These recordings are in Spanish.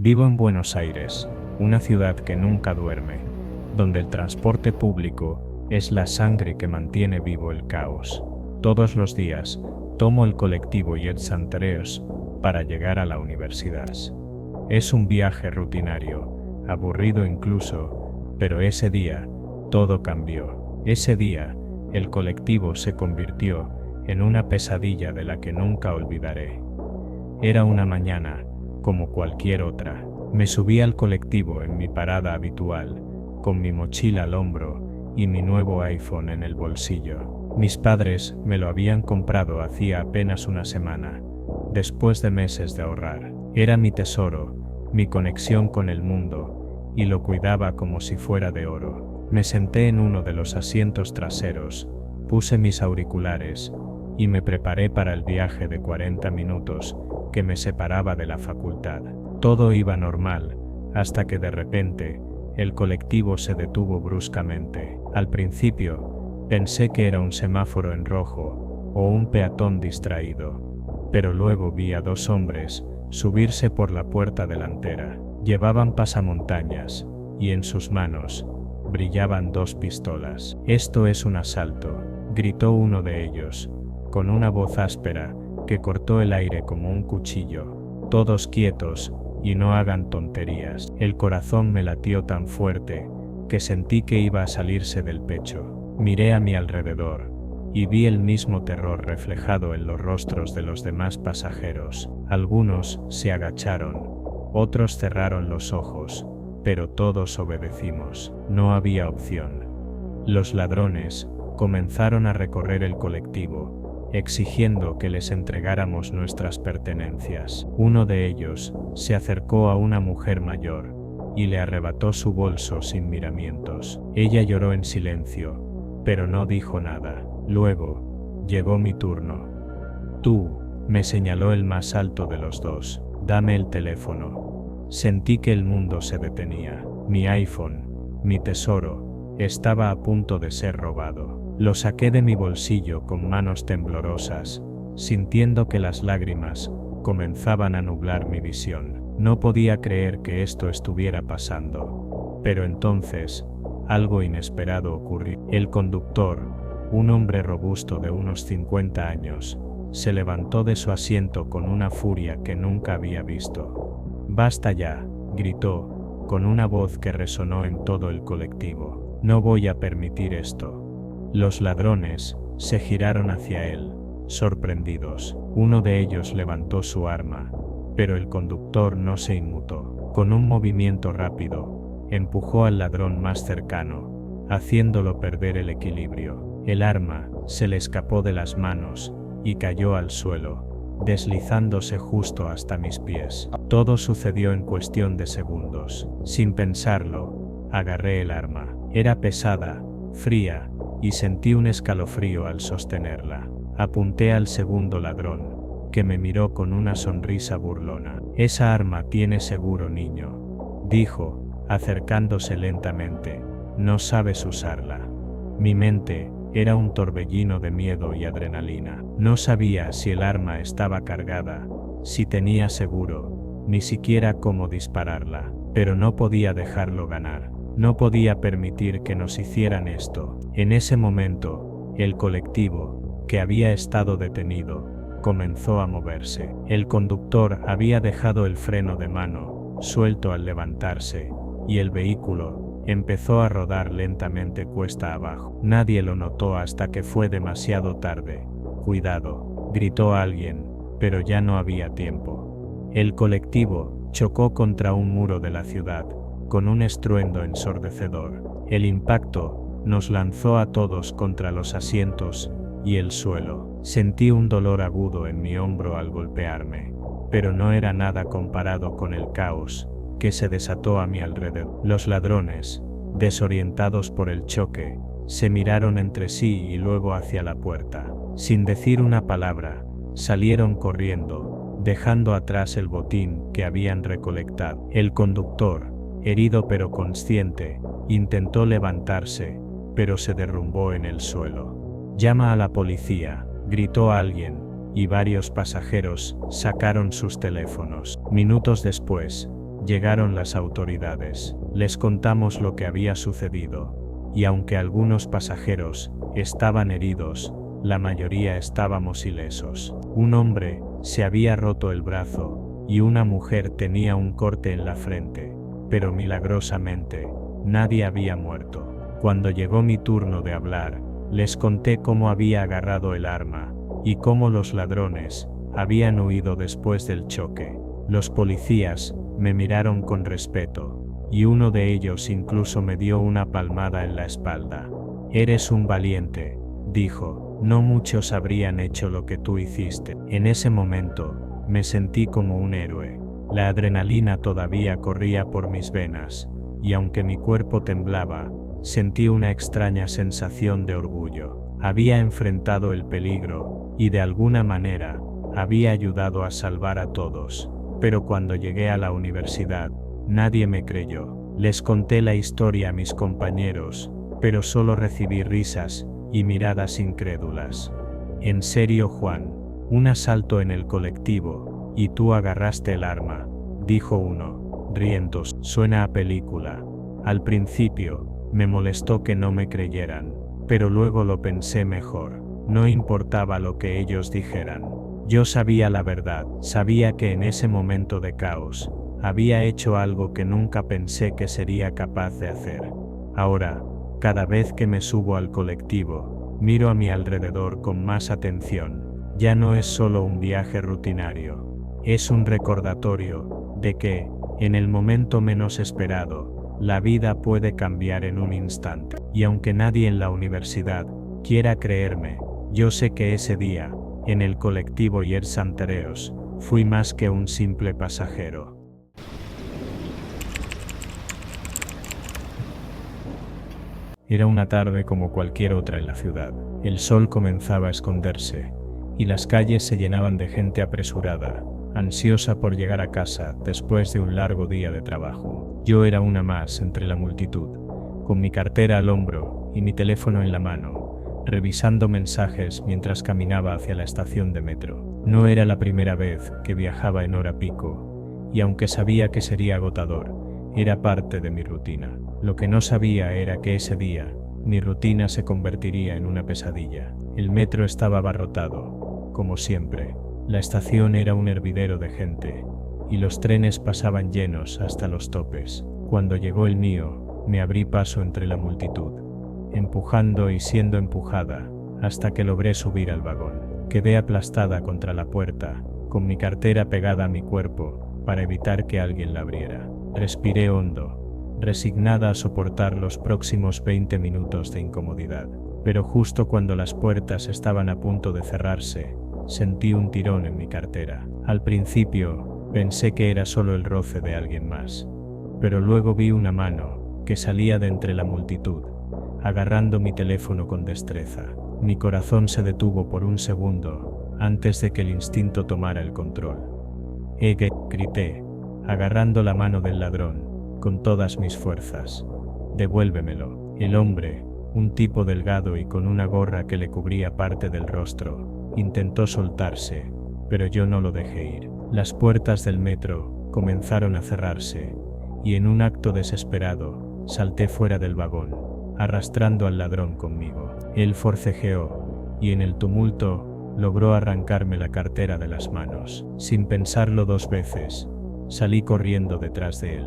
Vivo en Buenos Aires, una ciudad que nunca duerme, donde el transporte público es la sangre que mantiene vivo el caos. Todos los días, tomo el colectivo Jets Andreas para llegar a la universidad. Es un viaje rutinario, aburrido incluso, pero ese día, todo cambió. Ese día, el colectivo se convirtió en una pesadilla de la que nunca olvidaré. Era una mañana, como cualquier otra. Me subí al colectivo en mi parada habitual, con mi mochila al hombro y mi nuevo iPhone en el bolsillo. Mis padres me lo habían comprado hacía apenas una semana, después de meses de ahorrar. Era mi tesoro, mi conexión con el mundo, y lo cuidaba como si fuera de oro. Me senté en uno de los asientos traseros, puse mis auriculares y me preparé para el viaje de 40 minutos que me separaba de la facultad. Todo iba normal, hasta que de repente, el colectivo se detuvo bruscamente. Al principio, pensé que era un semáforo en rojo, o un peatón distraído, pero luego vi a dos hombres subirse por la puerta delantera. Llevaban pasamontañas, y en sus manos brillaban dos pistolas. «Esto es un asalto», gritó uno de ellos, con una voz áspera que cortó el aire como un cuchillo. «Todos quietos, y no hagan tonterías». El corazón me latió tan fuerte que sentí que iba a salirse del pecho. Miré a mi alrededor y vi el mismo terror reflejado en los rostros de los demás pasajeros. Algunos se agacharon, otros cerraron los ojos, pero todos obedecimos. No había opción. Los ladrones comenzaron a recorrer el colectivo, exigiendo que les entregáramos nuestras pertenencias. Uno de ellos se acercó a una mujer mayor y le arrebató su bolso sin miramientos. Ella lloró en silencio, pero no dijo nada. Luego, llegó mi turno. «Tú», me señaló el más alto de los dos, «dame el teléfono». Sentí que el mundo se detenía. Mi iPhone, mi tesoro, estaba a punto de ser robado. Lo saqué de mi bolsillo con manos temblorosas, sintiendo que las lágrimas comenzaban a nublar mi visión. No podía creer que esto estuviera pasando. Pero entonces, algo inesperado ocurrió. El conductor, un hombre robusto de unos 50 años, se levantó de su asiento con una furia que nunca había visto. «Basta ya», gritó, con una voz que resonó en todo el colectivo. «No voy a permitir esto». Los ladrones se giraron hacia él, sorprendidos. Uno de ellos levantó su arma, pero el conductor no se inmutó. Con un movimiento rápido, empujó al ladrón más cercano, haciéndolo perder el equilibrio. El arma se le escapó de las manos y cayó al suelo, deslizándose justo hasta mis pies. Todo sucedió en cuestión de segundos. Sin pensarlo, agarré el arma. Era pesada, fría, y sentí un escalofrío al sostenerla. Apunté al segundo ladrón, que me miró con una sonrisa burlona. «Esa arma tiene seguro, niño», dijo, acercándose lentamente. «No sabes usarla». Mi mente era un torbellino de miedo y adrenalina. No sabía si el arma estaba cargada, si tenía seguro, ni siquiera cómo dispararla. Pero no podía dejarlo ganar. No podía permitir que nos hicieran esto. En ese momento, el colectivo, que había estado detenido, comenzó a moverse. El conductor había dejado el freno de mano suelto al levantarse, y el vehículo empezó a rodar lentamente cuesta abajo. Nadie lo notó hasta que fue demasiado tarde. «Cuidado», gritó alguien, pero ya no había tiempo. El colectivo chocó contra un muro de la ciudad, con un estruendo ensordecedor. El impacto nos lanzó a todos contra los asientos y el suelo. Sentí un dolor agudo en mi hombro al golpearme, pero no era nada comparado con el caos que se desató a mi alrededor. Los ladrones, desorientados por el choque, se miraron entre sí y luego hacia la puerta. Sin decir una palabra, salieron corriendo, dejando atrás el botín que habían recolectado. El conductor, herido pero consciente, intentó levantarse, pero se derrumbó en el suelo. «Llama a la policía», gritó alguien, y varios pasajeros sacaron sus teléfonos. Minutos después, Llegaron las autoridades. Les contamos lo que había sucedido. Y aunque algunos pasajeros estaban heridos, la mayoría estábamos ilesos. Un hombre se había roto el brazo y una mujer tenía un corte en la frente, pero milagrosamente, nadie había muerto. Cuando llegó mi turno de hablar, les conté cómo había agarrado el arma y cómo los ladrones habían huido después del choque. Los policías me miraron con respeto, y uno de ellos incluso me dio una palmada en la espalda. «Eres un valiente», dijo, «no muchos habrían hecho lo que tú hiciste». En ese momento, me sentí como un héroe. La adrenalina todavía corría por mis venas, y aunque mi cuerpo temblaba, sentí una extraña sensación de orgullo. Había enfrentado el peligro, y de alguna manera, había ayudado a salvar a todos. Pero cuando llegué a la universidad, nadie me creyó. Les conté la historia a mis compañeros, pero solo recibí risas y miradas incrédulas. «¿En serio, Juan? Un asalto en el colectivo, y tú agarraste el arma», dijo uno, riendo. «Suena a película». Al principio, me molestó que no me creyeran, pero luego lo pensé mejor. No importaba lo que ellos dijeran. Yo sabía la verdad, sabía que en ese momento de caos, había hecho algo que nunca pensé que sería capaz de hacer. Ahora, cada vez que me subo al colectivo, miro a mi alrededor con más atención. Ya no es solo un viaje rutinario, es un recordatorio de que, en el momento menos esperado, la vida puede cambiar en un instante. Y aunque nadie en la universidad quiera creerme, yo sé que ese día, en el colectivo Yers Antereos, fui más que un simple pasajero. Era una tarde como cualquier otra en la ciudad. El sol comenzaba a esconderse, y las calles se llenaban de gente apresurada, ansiosa por llegar a casa después de un largo día de trabajo. Yo era una más entre la multitud, con mi cartera al hombro y mi teléfono en la mano, revisando mensajes mientras caminaba hacia la estación de metro. No era la primera vez que viajaba en hora pico, y aunque sabía que sería agotador, era parte de mi rutina. Lo que no sabía era que ese día, mi rutina se convertiría en una pesadilla. El metro estaba abarrotado, como siempre. La estación era un hervidero de gente, y los trenes pasaban llenos hasta los topes. Cuando llegó el mío, me abrí paso entre la multitud, empujando y siendo empujada, hasta que logré subir al vagón. Quedé aplastada contra la puerta, con mi cartera pegada a mi cuerpo, para evitar que alguien la abriera. Respiré hondo, resignada a soportar los próximos 20 minutos de incomodidad. Pero justo cuando las puertas estaban a punto de cerrarse, sentí un tirón en mi cartera. Al principio, pensé que era solo el roce de alguien más, pero luego vi una mano que salía de entre la multitud, agarrando mi teléfono con destreza. Mi corazón se detuvo por un segundo, antes de que el instinto tomara el control. Grité, agarrando la mano del ladrón, con todas mis fuerzas. «Devuélvemelo». El hombre, un tipo delgado y con una gorra que le cubría parte del rostro, intentó soltarse, pero yo no lo dejé ir. Las puertas del metro comenzaron a cerrarse, y en un acto desesperado, salté fuera del vagón, arrastrando al ladrón conmigo. Él forcejeó, y en el tumulto, logró arrancarme la cartera de las manos. Sin pensarlo dos veces, salí corriendo detrás de él.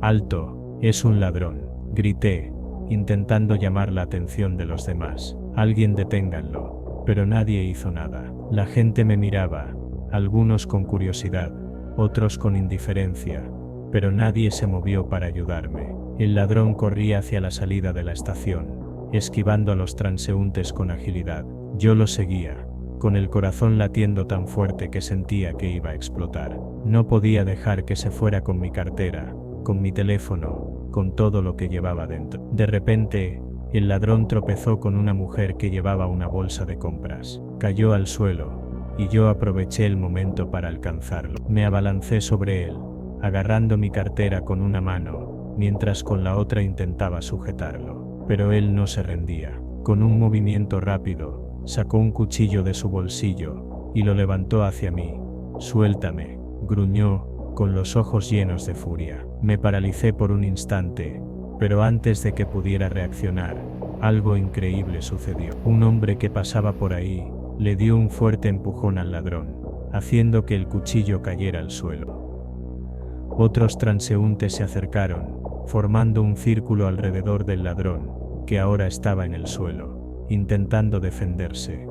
«¡Alto! Es un ladrón», grité, intentando llamar la atención de los demás. «Alguien deténganlo». Pero nadie hizo nada. La gente me miraba, algunos con curiosidad, otros con indiferencia, pero nadie se movió para ayudarme. El ladrón corría hacia la salida de la estación, esquivando a los transeúntes con agilidad. Yo lo seguía, con el corazón latiendo tan fuerte que sentía que iba a explotar. No podía dejar que se fuera con mi cartera, con mi teléfono, con todo lo que llevaba dentro. De repente, el ladrón tropezó con una mujer que llevaba una bolsa de compras. Cayó al suelo, y yo aproveché el momento para alcanzarlo. Me abalancé sobre él, agarrando mi cartera con una mano, mientras con la otra intentaba sujetarlo. Pero él no se rendía. Con un movimiento rápido, sacó un cuchillo de su bolsillo, y lo levantó hacia mí. «Suéltame», gruñó, con los ojos llenos de furia. Me paralicé por un instante, pero antes de que pudiera reaccionar, algo increíble sucedió. Un hombre que pasaba por ahí le dio un fuerte empujón al ladrón, haciendo que el cuchillo cayera al suelo. Otros transeúntes se acercaron, formando un círculo alrededor del ladrón, que ahora estaba en el suelo, intentando defenderse.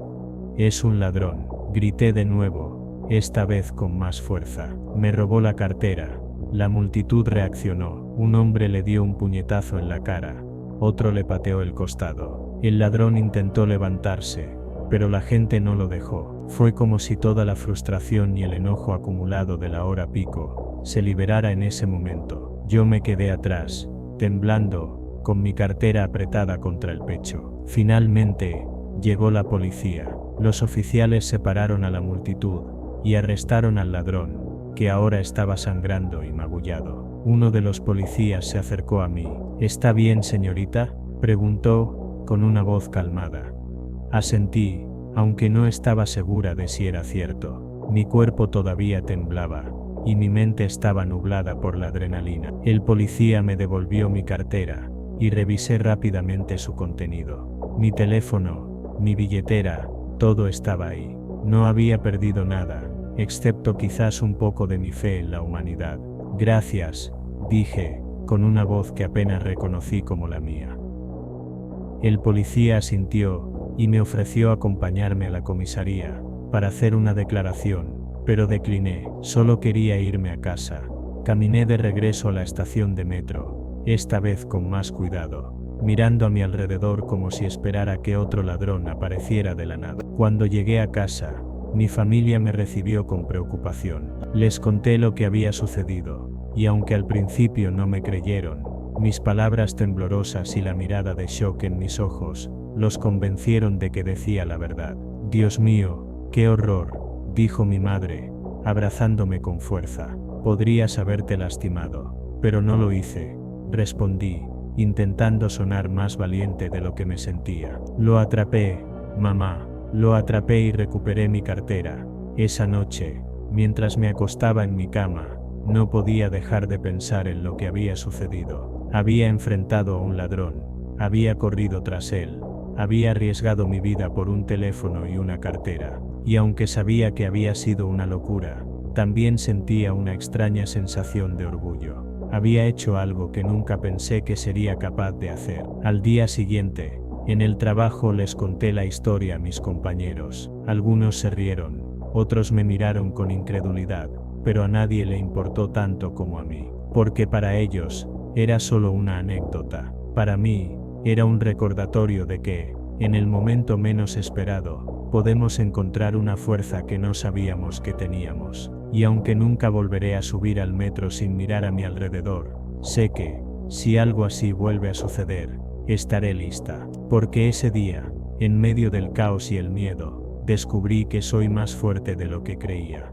«Es un ladrón», grité de nuevo, esta vez con más fuerza. «Me robó la cartera». La multitud reaccionó. Un hombre le dio un puñetazo en la cara, otro le pateó el costado. El ladrón intentó levantarse, pero la gente no lo dejó. Fue como si toda la frustración y el enojo acumulado de la hora pico se liberara en ese momento. Yo me quedé atrás, temblando, con mi cartera apretada contra el pecho. Finalmente, llegó la policía. Los oficiales separaron a la multitud y arrestaron al ladrón, que ahora estaba sangrando y magullado. Uno de los policías se acercó a mí. «¿Está bien, señorita?», preguntó, con una voz calmada. Asentí, aunque no estaba segura de si era cierto. Mi cuerpo todavía temblaba, y mi mente estaba nublada por la adrenalina. El policía me devolvió mi cartera, y revisé rápidamente su contenido. Mi teléfono, mi billetera, todo estaba ahí. No había perdido nada, excepto quizás un poco de mi fe en la humanidad. «Gracias», dije, con una voz que apenas reconocí como la mía. El policía asintió, y me ofreció acompañarme a la comisaría, para hacer una declaración, pero decliné. Solo quería irme a casa. Caminé de regreso a la estación de metro, esta vez con más cuidado, mirando a mi alrededor como si esperara que otro ladrón apareciera de la nada. Cuando llegué a casa, mi familia me recibió con preocupación. Les conté lo que había sucedido, y aunque al principio no me creyeron, mis palabras temblorosas y la mirada de shock en mis ojos los convencieron de que decía la verdad. «Dios mío, qué horror», dijo mi madre, abrazándome con fuerza. «Podrías haberte lastimado, pero no lo hice», respondí, intentando sonar más valiente de lo que me sentía. «Lo atrapé, mamá. Lo atrapé y recuperé mi cartera». Esa noche, mientras me acostaba en mi cama, no podía dejar de pensar en lo que había sucedido. Había enfrentado a un ladrón, había corrido tras él, había arriesgado mi vida por un teléfono y una cartera, y aunque sabía que había sido una locura, también sentía una extraña sensación de orgullo. Había hecho algo que nunca pensé que sería capaz de hacer. Al día siguiente, en el trabajo les conté la historia a mis compañeros. Algunos se rieron, otros me miraron con incredulidad, pero a nadie le importó tanto como a mí, porque para ellos era solo una anécdota. Para mí, era un recordatorio de que, en el momento menos esperado, podemos encontrar una fuerza que no sabíamos que teníamos. Y aunque nunca volveré a subir al metro sin mirar a mi alrededor, sé que, si algo así vuelve a suceder, estaré lista, porque ese día, en medio del caos y el miedo, descubrí que soy más fuerte de lo que creía.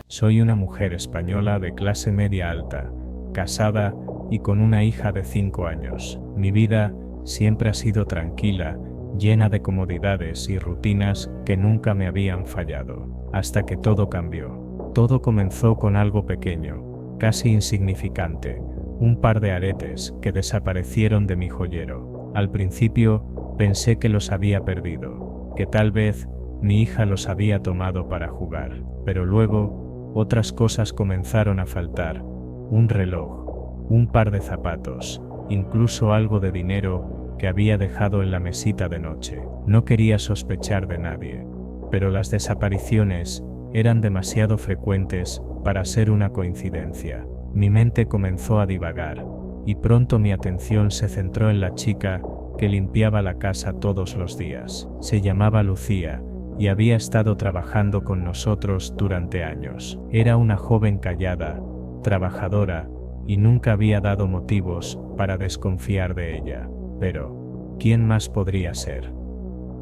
Soy una mujer española de clase media alta, casada y con una hija de 5 años. Mi vida siempre ha sido tranquila, llena de comodidades y rutinas que nunca me habían fallado, hasta que todo cambió. Todo comenzó con algo pequeño, casi insignificante, un par de aretes que desaparecieron de mi joyero. Al principio pensé que los había perdido, que tal vez mi hija los había tomado para jugar, pero luego otras cosas comenzaron a faltar: un reloj, un par de zapatos, incluso algo de dinero que había dejado en la mesita de noche. No quería sospechar de nadie, pero las desapariciones eran demasiado frecuentes para ser una coincidencia. Mi mente comenzó a divagar, y pronto mi atención se centró en la chica que limpiaba la casa todos los días. Se llamaba Lucía, y había estado trabajando con nosotros durante años. Era una joven callada, trabajadora, y nunca había dado motivos para desconfiar de ella. Pero, ¿quién más podría ser?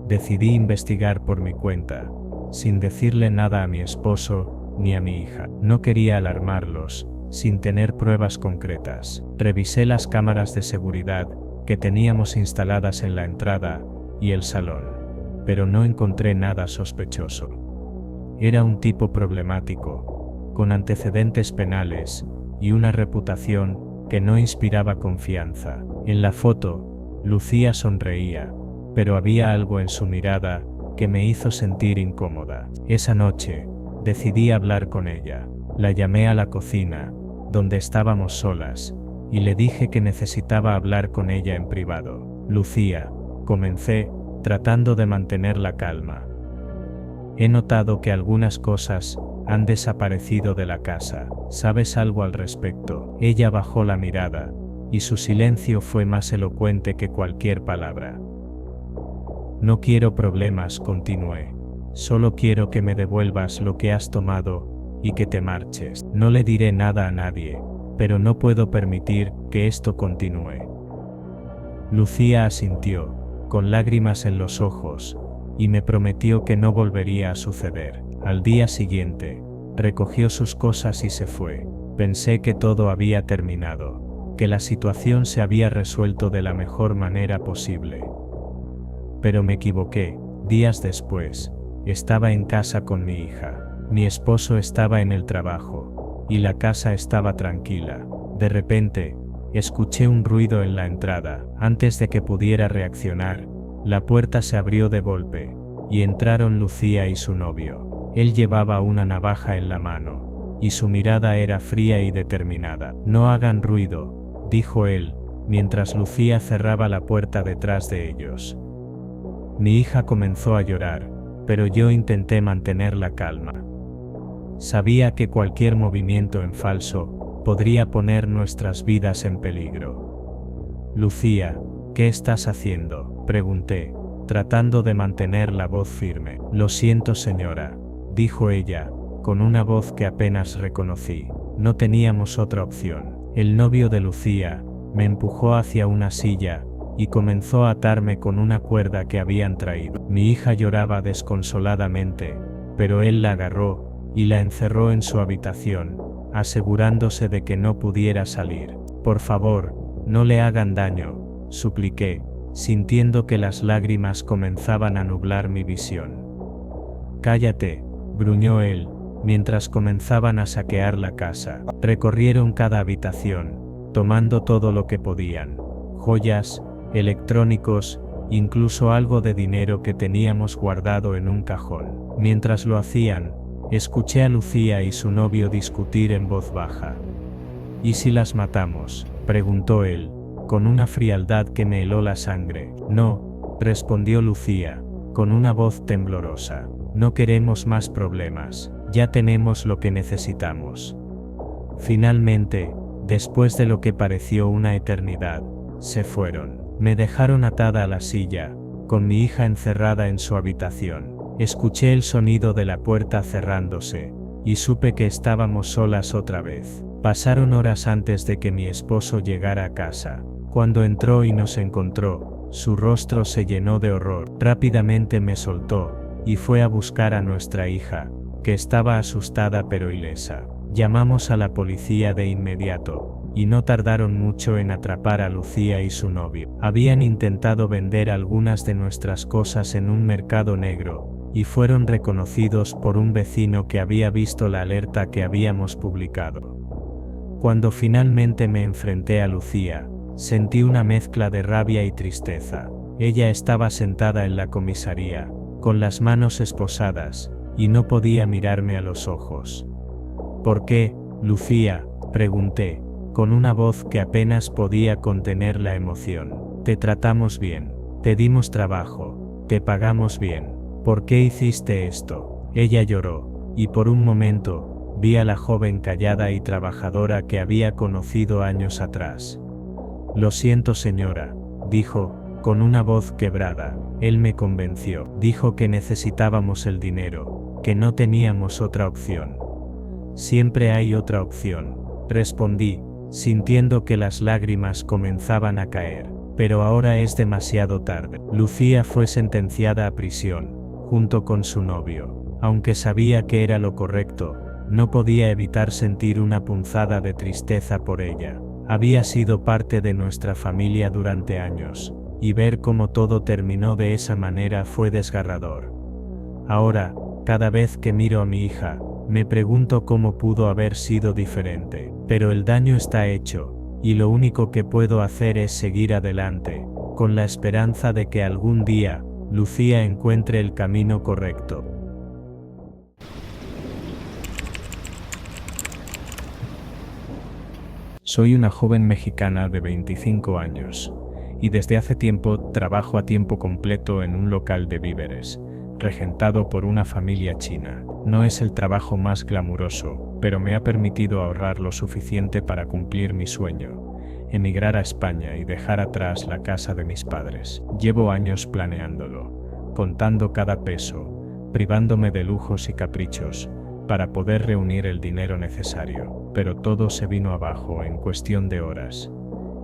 Decidí investigar por mi cuenta, sin decirle nada a mi esposo ni a mi hija. No quería alarmarlos, sin tener pruebas concretas. Revisé las cámaras de seguridad que teníamos instaladas en la entrada y el salón, pero no encontré nada sospechoso. Era un tipo problemático, con antecedentes penales y una reputación que no inspiraba confianza. En la foto, Lucía sonreía, pero había algo en su mirada que me hizo sentir incómoda. Esa noche, decidí hablar con ella. La llamé a la cocina, donde estábamos solas, y le dije que necesitaba hablar con ella en privado. Lucía, comencé, tratando de mantener la calma. He notado que algunas cosas han desaparecido de la casa. ¿Sabes algo al respecto? Ella bajó la mirada, y su silencio fue más elocuente que cualquier palabra. No quiero problemas, continué. Solo quiero que me devuelvas lo que has tomado y que te marches. No le diré nada a nadie, pero no puedo permitir que esto continúe. Lucía asintió, con lágrimas en los ojos, y me prometió que no volvería a suceder. Al día siguiente, recogió sus cosas y se fue. Pensé que todo había terminado, que la situación se había resuelto de la mejor manera posible. Pero me equivoqué. Días después, estaba en casa con mi hija. Mi esposo estaba en el trabajo, y la casa estaba tranquila. De repente, escuché un ruido en la entrada. Antes de que pudiera reaccionar, la puerta se abrió de golpe, y entraron Lucía y su novio. Él llevaba una navaja en la mano, y su mirada era fría y determinada. No hagan ruido, dijo él, mientras Lucía cerraba la puerta detrás de ellos. Mi hija comenzó a llorar, pero yo intenté mantener la calma. Sabía que cualquier movimiento en falso podría poner nuestras vidas en peligro. Lucía, ¿qué estás haciendo?, pregunté, tratando de mantener la voz firme. Lo siento, señora, dijo ella, con una voz que apenas reconocí. No teníamos otra opción. El novio de Lucía me empujó hacia una silla y comenzó a atarme con una cuerda que habían traído. Mi hija lloraba desconsoladamente, pero él la agarró y la encerró en su habitación, asegurándose de que no pudiera salir. Por favor, no le hagan daño, supliqué, sintiendo que las lágrimas comenzaban a nublar mi visión. Cállate, gruñó él, mientras comenzaban a saquear la casa. Recorrieron cada habitación, tomando todo lo que podían: joyas, electrónicos, incluso algo de dinero que teníamos guardado en un cajón. Mientras lo hacían, escuché a Lucía y su novio discutir en voz baja. ¿Y si las matamos?, preguntó él, con una frialdad que me heló la sangre. No, respondió Lucía, con una voz temblorosa. No queremos más problemas, ya tenemos lo que necesitamos. Finalmente, después de lo que pareció una eternidad, se fueron. Me dejaron atada a la silla, con mi hija encerrada en su habitación. Escuché el sonido de la puerta cerrándose, y supe que estábamos solas otra vez. Pasaron horas antes de que mi esposo llegara a casa. Cuando entró y nos encontró, su rostro se llenó de horror. Rápidamente me soltó, y fue a buscar a nuestra hija, que estaba asustada pero ilesa. Llamamos a la policía de inmediato, y no tardaron mucho en atrapar a Lucía y su novio. Habían intentado vender algunas de nuestras cosas en un mercado negro, y fueron reconocidos por un vecino que había visto la alerta que habíamos publicado. Cuando finalmente me enfrenté a Lucía, sentí una mezcla de rabia y tristeza. Ella estaba sentada en la comisaría, con las manos esposadas, y no podía mirarme a los ojos. ¿Por qué, Lucía?, pregunté, con una voz que apenas podía contener la emoción. Te tratamos bien, te dimos trabajo, te pagamos bien. ¿Por qué hiciste esto? Ella lloró, y por un momento, vi a la joven callada y trabajadora que había conocido años atrás. Lo siento, señora, dijo, con una voz quebrada. Él me convenció. Dijo que necesitábamos el dinero, que no teníamos otra opción. Siempre hay otra opción, respondí, sintiendo que las lágrimas comenzaban a caer. Pero ahora es demasiado tarde. Lucía fue sentenciada a prisión, junto con su novio. Aunque sabía que era lo correcto, no podía evitar sentir una punzada de tristeza por ella. Había sido parte de nuestra familia durante años, y ver cómo todo terminó de esa manera fue desgarrador. Ahora, cada vez que miro a mi hija, me pregunto cómo pudo haber sido diferente, pero el daño está hecho, y lo único que puedo hacer es seguir adelante, con la esperanza de que algún día, Lucía encuentre el camino correcto. Soy una joven mexicana de 25 años, y desde hace tiempo trabajo a tiempo completo en un local de víveres, regentado por una familia china. No es el trabajo más glamuroso, pero me ha permitido ahorrar lo suficiente para cumplir mi sueño, emigrar a España y dejar atrás la casa de mis padres. Llevo años planeándolo, contando cada peso, privándome de lujos y caprichos, para poder reunir el dinero necesario, pero todo se vino abajo en cuestión de horas.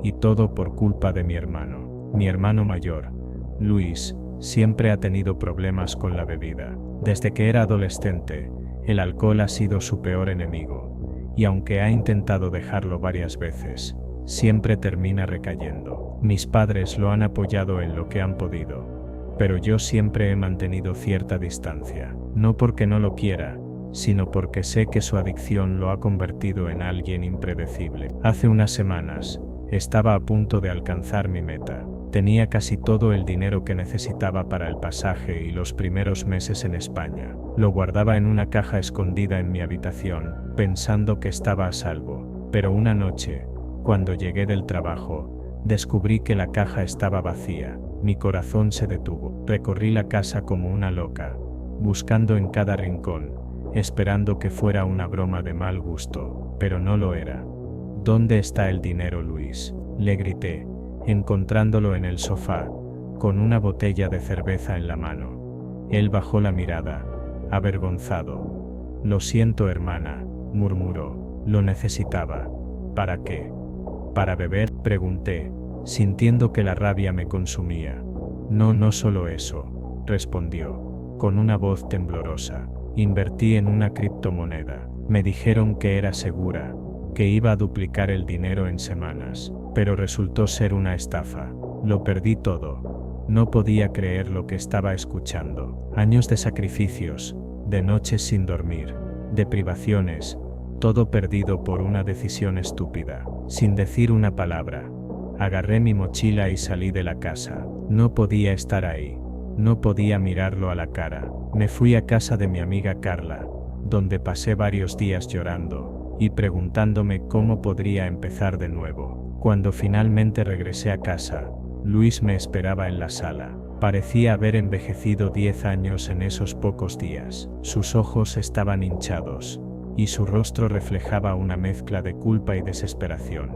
Y todo por culpa de mi hermano mayor, Luis. Siempre ha tenido problemas con la bebida. Desde que era adolescente, el alcohol ha sido su peor enemigo, y aunque ha intentado dejarlo varias veces, siempre termina recayendo. Mis padres lo han apoyado en lo que han podido, pero yo siempre he mantenido cierta distancia, no porque no lo quiera, sino porque sé que su adicción lo ha convertido en alguien impredecible. Hace unas semanas, estaba a punto de alcanzar mi meta. Tenía casi todo el dinero que necesitaba para el pasaje y los primeros meses en España. Lo guardaba en una caja escondida en mi habitación, pensando que estaba a salvo. Pero una noche, cuando llegué del trabajo, descubrí que la caja estaba vacía. Mi corazón se detuvo. Recorrí la casa como una loca, buscando en cada rincón, esperando que fuera una broma de mal gusto, pero no lo era. ¿Dónde está el dinero, Luis?, le grité, encontrándolo en el sofá, con una botella de cerveza en la mano. Él bajó la mirada, avergonzado. Lo siento, hermana, murmuró. Lo necesitaba. ¿Para qué? ¿Para beber?, pregunté, sintiendo que la rabia me consumía. No solo eso, respondió, con una voz temblorosa. Invertí en una criptomoneda. Me dijeron que era segura, que iba a duplicar el dinero en semanas, pero resultó ser una estafa. Lo perdí todo. No podía creer lo que estaba escuchando. Años de sacrificios, de noches sin dormir, de privaciones, todo perdido por una decisión estúpida. Sin decir una palabra, agarré mi mochila y salí de la casa. No podía estar ahí. No podía mirarlo a la cara. Me fui a casa de mi amiga Carla, donde pasé varios días llorando y preguntándome cómo podría empezar de nuevo. Cuando finalmente regresé a casa, Luis me esperaba en la sala. Parecía haber envejecido 10 años en esos pocos días. Sus ojos estaban hinchados, y su rostro reflejaba una mezcla de culpa y desesperación.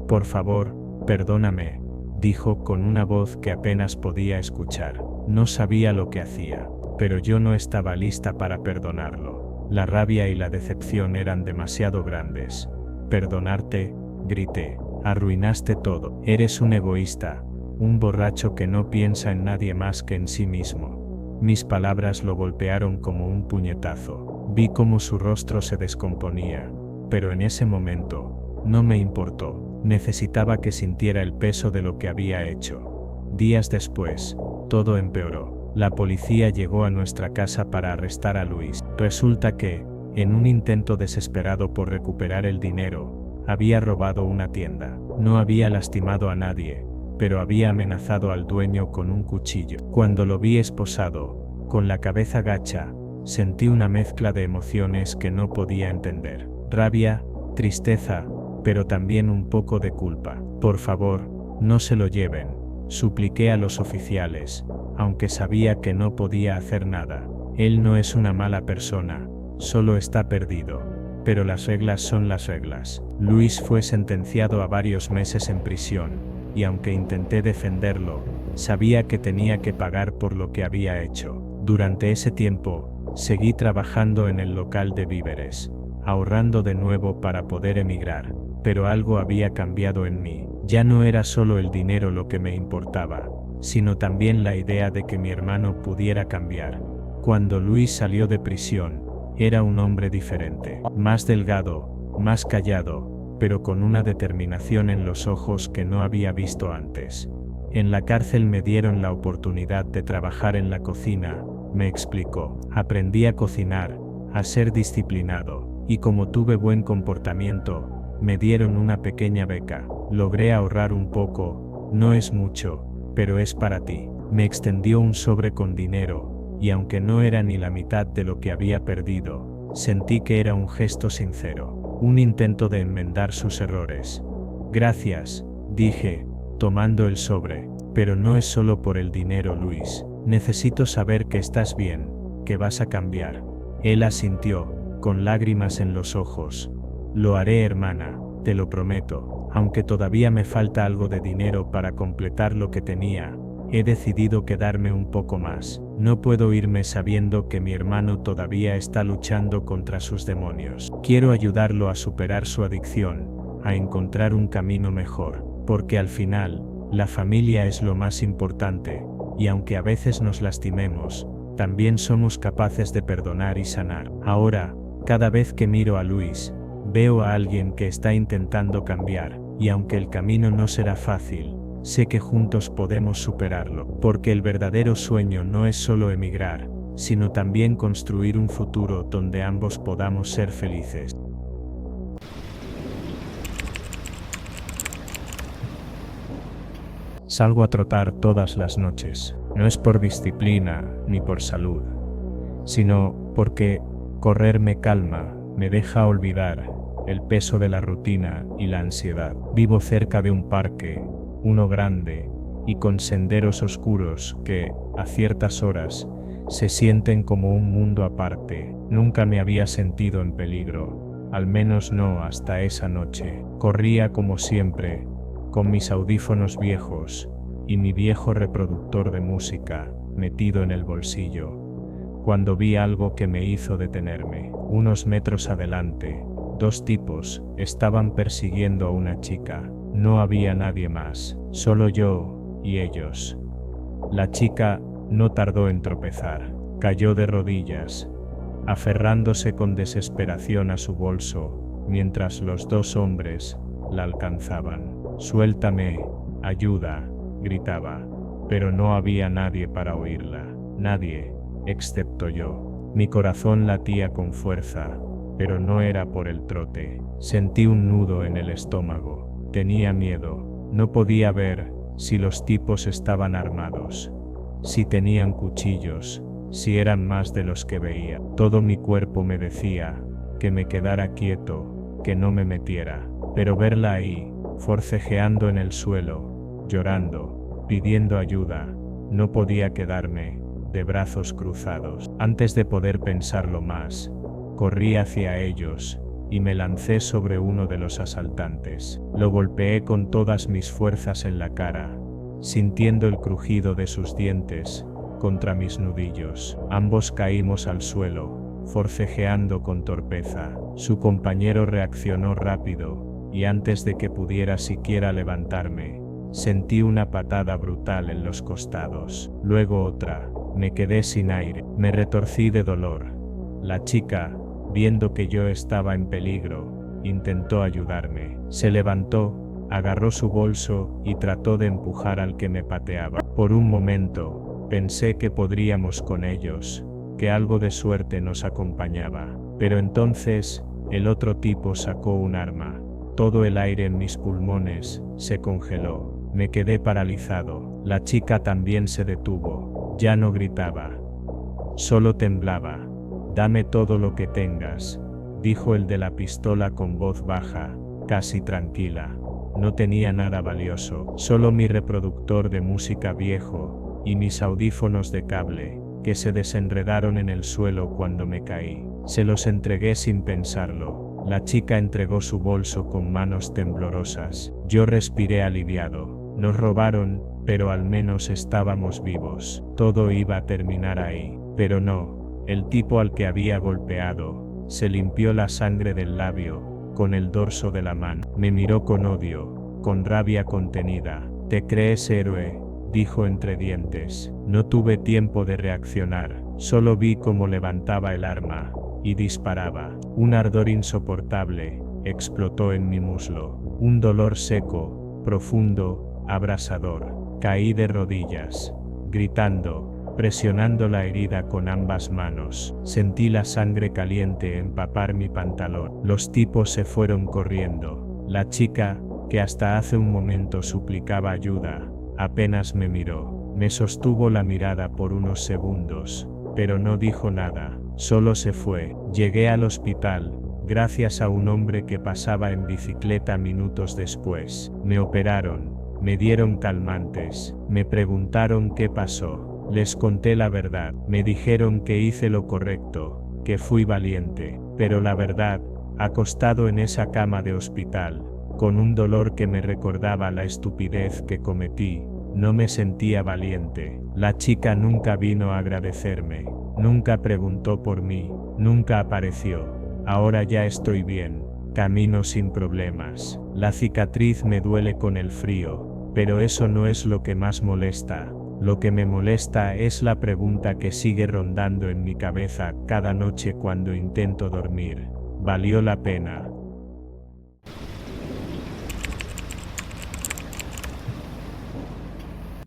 Por favor, perdóname, dijo con una voz que apenas podía escuchar. No sabía lo que hacía, pero yo no estaba lista para perdonarlo. La rabia y la decepción eran demasiado grandes. Perdonarte, grité. Arruinaste todo. Eres un egoísta, un borracho que no piensa en nadie más que en sí mismo. Mis palabras lo golpearon como un puñetazo. Vi cómo su rostro se descomponía, pero en ese momento, no me importó. Necesitaba que sintiera el peso de lo que había hecho. Días después, todo empeoró. La policía llegó a nuestra casa para arrestar a Luis. Resulta que, en un intento desesperado por recuperar el dinero, había robado una tienda. No había lastimado a nadie, pero había amenazado al dueño con un cuchillo. Cuando lo vi esposado, con la cabeza gacha, sentí una mezcla de emociones que no podía entender. Rabia, tristeza, pero también un poco de culpa. Por favor, no se lo lleven, supliqué a los oficiales, aunque sabía que no podía hacer nada. Él no es una mala persona, solo está perdido. Pero las reglas son las reglas. Luis fue sentenciado a varios meses en prisión, y aunque intenté defenderlo, sabía que tenía que pagar por lo que había hecho. Durante ese tiempo, seguí trabajando en el local de víveres, ahorrando de nuevo para poder emigrar, pero algo había cambiado en mí. Ya no era solo el dinero lo que me importaba, sino también la idea de que mi hermano pudiera cambiar. Cuando Luis salió de prisión, era un hombre diferente, más delgado, más callado, pero con una determinación en los ojos que no había visto antes. En la cárcel me dieron la oportunidad de trabajar en la cocina, me explicó. Aprendí a cocinar, a ser disciplinado, y como tuve buen comportamiento, me dieron una pequeña beca. Logré ahorrar un poco, no es mucho, pero es para ti. Me extendió un sobre con dinero, y aunque no era ni la mitad de lo que había perdido, sentí que era un gesto sincero, un intento de enmendar sus errores. Gracias, dije, tomando el sobre, pero no es solo por el dinero, Luis. Necesito saber que estás bien, que vas a cambiar. Él asintió, con lágrimas en los ojos. Lo haré, hermana, te lo prometo. Aunque todavía me falta algo de dinero para completar lo que tenía, he decidido quedarme un poco más. No puedo irme sabiendo que mi hermano todavía está luchando contra sus demonios. Quiero ayudarlo a superar su adicción, a encontrar un camino mejor, porque al final, la familia es lo más importante, y aunque a veces nos lastimemos, también somos capaces de perdonar y sanar. Ahora, cada vez que miro a Luis, veo a alguien que está intentando cambiar, y aunque el camino no será fácil, sé que juntos podemos superarlo, porque el verdadero sueño no es solo emigrar, sino también construir un futuro donde ambos podamos ser felices. Salgo a trotar todas las noches. No es por disciplina ni por salud, sino porque correr me calma, me deja olvidar el peso de la rutina y la ansiedad. Vivo cerca de un parque, uno grande y con senderos oscuros que, a ciertas horas, se sienten como un mundo aparte. Nunca me había sentido en peligro, al menos no hasta esa noche. Corría como siempre, con mis audífonos viejos y mi viejo reproductor de música metido en el bolsillo, cuando vi algo que me hizo detenerme. Unos metros adelante, dos tipos estaban persiguiendo a una chica. No había nadie más, solo yo y ellos. La chica no tardó en tropezar, cayó de rodillas, aferrándose con desesperación a su bolso, mientras los dos hombres la alcanzaban. «Suéltame, ayuda», gritaba, pero no había nadie para oírla. Nadie, excepto yo. Mi corazón latía con fuerza, pero no era por el trote. Sentí un nudo en el estómago. Tenía miedo. No podía ver si los tipos estaban armados, si tenían cuchillos, si eran más de los que veía. Todo mi cuerpo me decía que me quedara quieto, que no me metiera. Pero verla ahí, forcejeando en el suelo, llorando, pidiendo ayuda, no podía quedarme de brazos cruzados. Antes de poder pensarlo más, corrí hacia ellos y me lancé sobre uno de los asaltantes. Lo golpeé con todas mis fuerzas en la cara, sintiendo el crujido de sus dientes contra mis nudillos. Ambos caímos al suelo, forcejeando con torpeza. Su compañero reaccionó rápido, y antes de que pudiera siquiera levantarme, sentí una patada brutal en los costados. Luego otra. Me quedé sin aire. Me retorcí de dolor. La chica, viendo que yo estaba en peligro, intentó ayudarme. Se levantó, agarró su bolso y trató de empujar al que me pateaba. Por un momento, pensé que podríamos con ellos, que algo de suerte nos acompañaba. Pero entonces, el otro tipo sacó un arma. Todo el aire en mis pulmones se congeló. Me quedé paralizado. La chica también se detuvo. Ya no gritaba, solo temblaba. «Dame todo lo que tengas», dijo el de la pistola con voz baja, casi tranquila. No tenía nada valioso, solo mi reproductor de música viejo y mis audífonos de cable, que se desenredaron en el suelo cuando me caí. Se los entregué sin pensarlo. La chica entregó su bolso con manos temblorosas. Yo respiré aliviado. Nos robaron, pero al menos estábamos vivos. Todo iba a terminar ahí. Pero no. El tipo al que había golpeado se limpió la sangre del labio con el dorso de la mano. Me miró con odio, con rabia contenida. «¿Te crees héroe?», dijo entre dientes. No tuve tiempo de reaccionar. Solo vi cómo levantaba el arma y disparaba. Un ardor insoportable explotó en mi muslo. Un dolor seco, profundo, abrasador. Caí de rodillas, gritando, presionando la herida con ambas manos. Sentí la sangre caliente empapar mi pantalón. Los tipos se fueron corriendo. La chica, que hasta hace un momento suplicaba ayuda, apenas me miró. Me sostuvo la mirada por unos segundos, pero no dijo nada, solo se fue. Llegué al hospital, gracias a un hombre que pasaba en bicicleta minutos después. Me operaron, me dieron calmantes, me preguntaron qué pasó. Les conté la verdad, me dijeron que hice lo correcto, que fui valiente, pero la verdad, acostado en esa cama de hospital, con un dolor que me recordaba la estupidez que cometí, no me sentía valiente. La chica nunca vino a agradecerme, nunca preguntó por mí, nunca apareció. Ahora ya estoy bien, camino sin problemas. La cicatriz me duele con el frío, pero eso no es lo que más molesta. Lo que me molesta es la pregunta que sigue rondando en mi cabeza cada noche cuando intento dormir. ¿Valió la pena?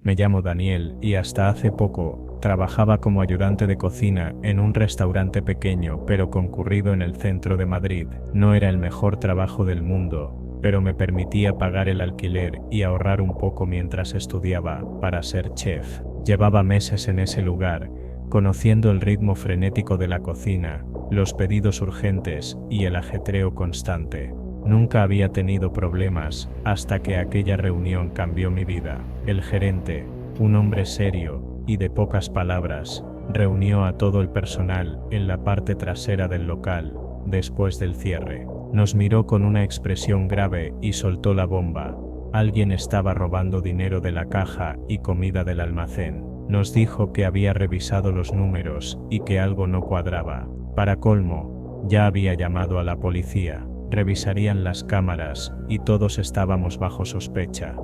Me llamo Daniel y hasta hace poco trabajaba como ayudante de cocina en un restaurante pequeño pero concurrido en el centro de Madrid. No era el mejor trabajo del mundo, pero me permitía pagar el alquiler y ahorrar un poco mientras estudiaba para ser chef. Llevaba meses en ese lugar, conociendo el ritmo frenético de la cocina, los pedidos urgentes y el ajetreo constante. Nunca había tenido problemas hasta que aquella reunión cambió mi vida. El gerente, un hombre serio y de pocas palabras, reunió a todo el personal en la parte trasera del local, después del cierre. Nos miró con una expresión grave y soltó la bomba. Alguien estaba robando dinero de la caja y comida del almacén. Nos dijo que había revisado los números y que algo no cuadraba. Para colmo, ya había llamado a la policía. Revisarían las cámaras y todos estábamos bajo sospecha.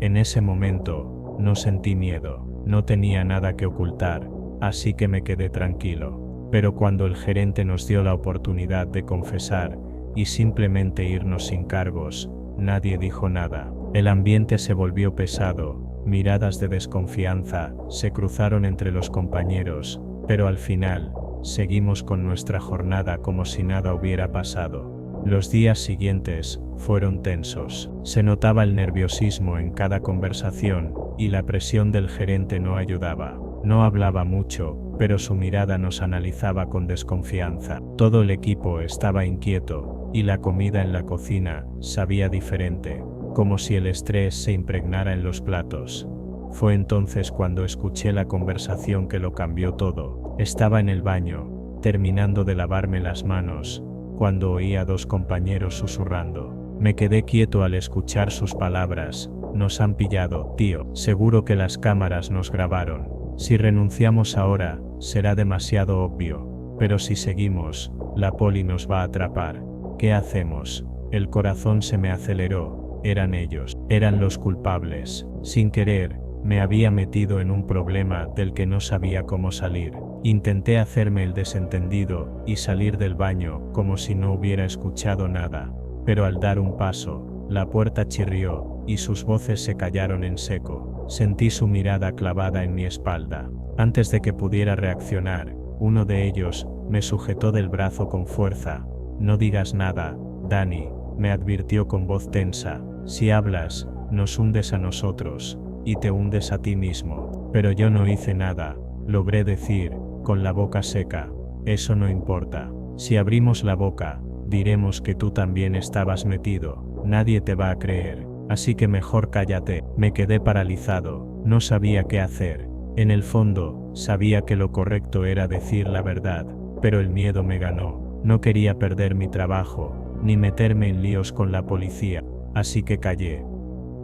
En ese momento, no sentí miedo, no tenía nada que ocultar, así que me quedé tranquilo. Pero cuando el gerente nos dio la oportunidad de confesar y simplemente irnos sin cargos, nadie dijo nada. El ambiente se volvió pesado, miradas de desconfianza se cruzaron entre los compañeros, pero al final, seguimos con nuestra jornada como si nada hubiera pasado. Los días siguientes fueron tensos. Se notaba el nerviosismo en cada conversación y la presión del gerente no ayudaba. No hablaba mucho, pero su mirada nos analizaba con desconfianza. Todo el equipo estaba inquieto y la comida en la cocina sabía diferente, como si el estrés se impregnara en los platos. Fue entonces cuando escuché la conversación que lo cambió todo. Estaba en el baño, terminando de lavarme las manos, cuando oí a dos compañeros susurrando. Me quedé quieto al escuchar sus palabras. Nos han pillado, tío. Seguro que las cámaras nos grabaron. Si renunciamos ahora, será demasiado obvio. Pero si seguimos, la poli nos va a atrapar. ¿Qué hacemos? El corazón se me aceleró. Eran ellos. Eran los culpables. Sin querer, me había metido en un problema del que no sabía cómo salir. Intenté hacerme el desentendido y salir del baño como si no hubiera escuchado nada, pero al dar un paso, la puerta chirrió y sus voces se callaron en seco. Sentí su mirada clavada en mi espalda. Antes de que pudiera reaccionar, uno de ellos me sujetó del brazo con fuerza. No digas nada, Dani, me advirtió con voz tensa. Si hablas, nos hundes a nosotros, y te hundes a ti mismo. Pero yo no hice nada, logré decir, con la boca seca. Eso no importa. Si abrimos la boca, diremos que tú también estabas metido. Nadie te va a creer. Así que mejor cállate. Me quedé paralizado. No sabía qué hacer. En el fondo, sabía que lo correcto era decir la verdad, pero el miedo me ganó. No quería perder mi trabajo, ni meterme en líos con la policía. Así que callé.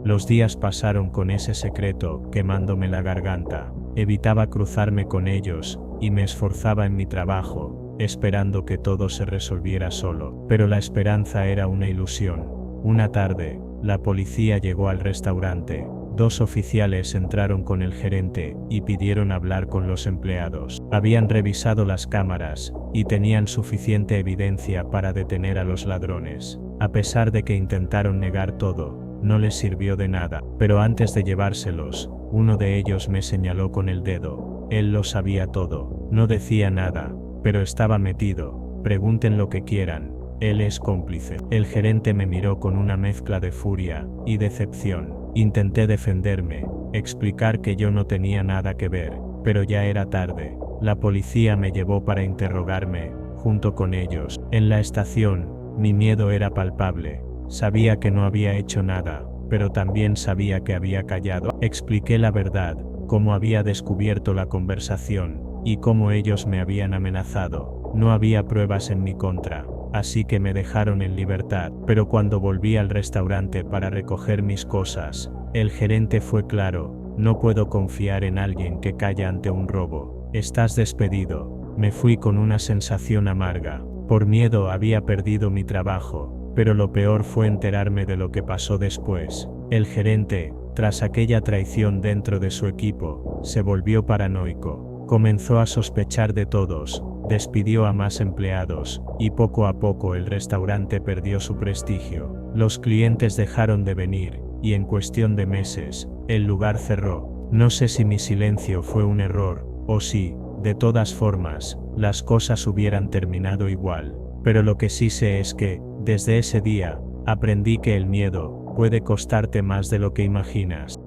Los días pasaron con ese secreto quemándome la garganta. Evitaba cruzarme con ellos y me esforzaba en mi trabajo, esperando que todo se resolviera solo. Pero la esperanza era una ilusión. Una tarde, la policía llegó al restaurante. Dos oficiales entraron con el gerente y pidieron hablar con los empleados. Habían revisado las cámaras y tenían suficiente evidencia para detener a los ladrones. A pesar de que intentaron negar todo, no les sirvió de nada, pero antes de llevárselos, uno de ellos me señaló con el dedo. Él lo sabía todo, no decía nada, pero estaba metido. Pregunten lo que quieran, él es cómplice. El gerente me miró con una mezcla de furia y decepción. Intenté defenderme, explicar que yo no tenía nada que ver, pero ya era tarde. La policía me llevó para interrogarme, junto con ellos. En la estación, mi miedo era palpable. Sabía que no había hecho nada, pero también sabía que había callado. Expliqué la verdad, cómo había descubierto la conversación, y cómo ellos me habían amenazado. No había pruebas en mi contra, así que me dejaron en libertad. Pero cuando volví al restaurante para recoger mis cosas, el gerente fue claro: no puedo confiar en alguien que calla ante un robo. Estás despedido. Me fui con una sensación amarga. Por miedo había perdido mi trabajo, pero lo peor fue enterarme de lo que pasó después. El gerente, tras aquella traición dentro de su equipo, se volvió paranoico. Comenzó a sospechar de todos, despidió a más empleados, y poco a poco el restaurante perdió su prestigio. Los clientes dejaron de venir, y en cuestión de meses, el lugar cerró. No sé si mi silencio fue un error, o si, de todas formas, las cosas hubieran terminado igual. Pero lo que sí sé es que, desde ese día, aprendí que el miedo puede costarte más de lo que imaginas.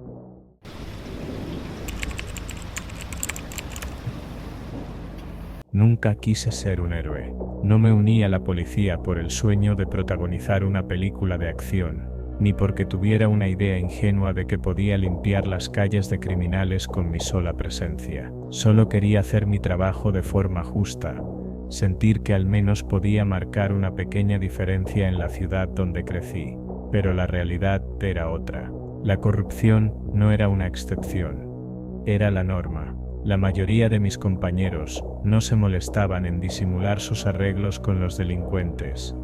Nunca quise ser un héroe. No me uní a la policía por el sueño de protagonizar una película de acción, ni porque tuviera una idea ingenua de que podía limpiar las calles de criminales con mi sola presencia. Solo quería hacer mi trabajo de forma justa, sentir que al menos podía marcar una pequeña diferencia en la ciudad donde crecí. Pero la realidad era otra. La corrupción no era una excepción, era la norma. La mayoría de mis compañeros no se molestaban en disimular sus arreglos con los delincuentes,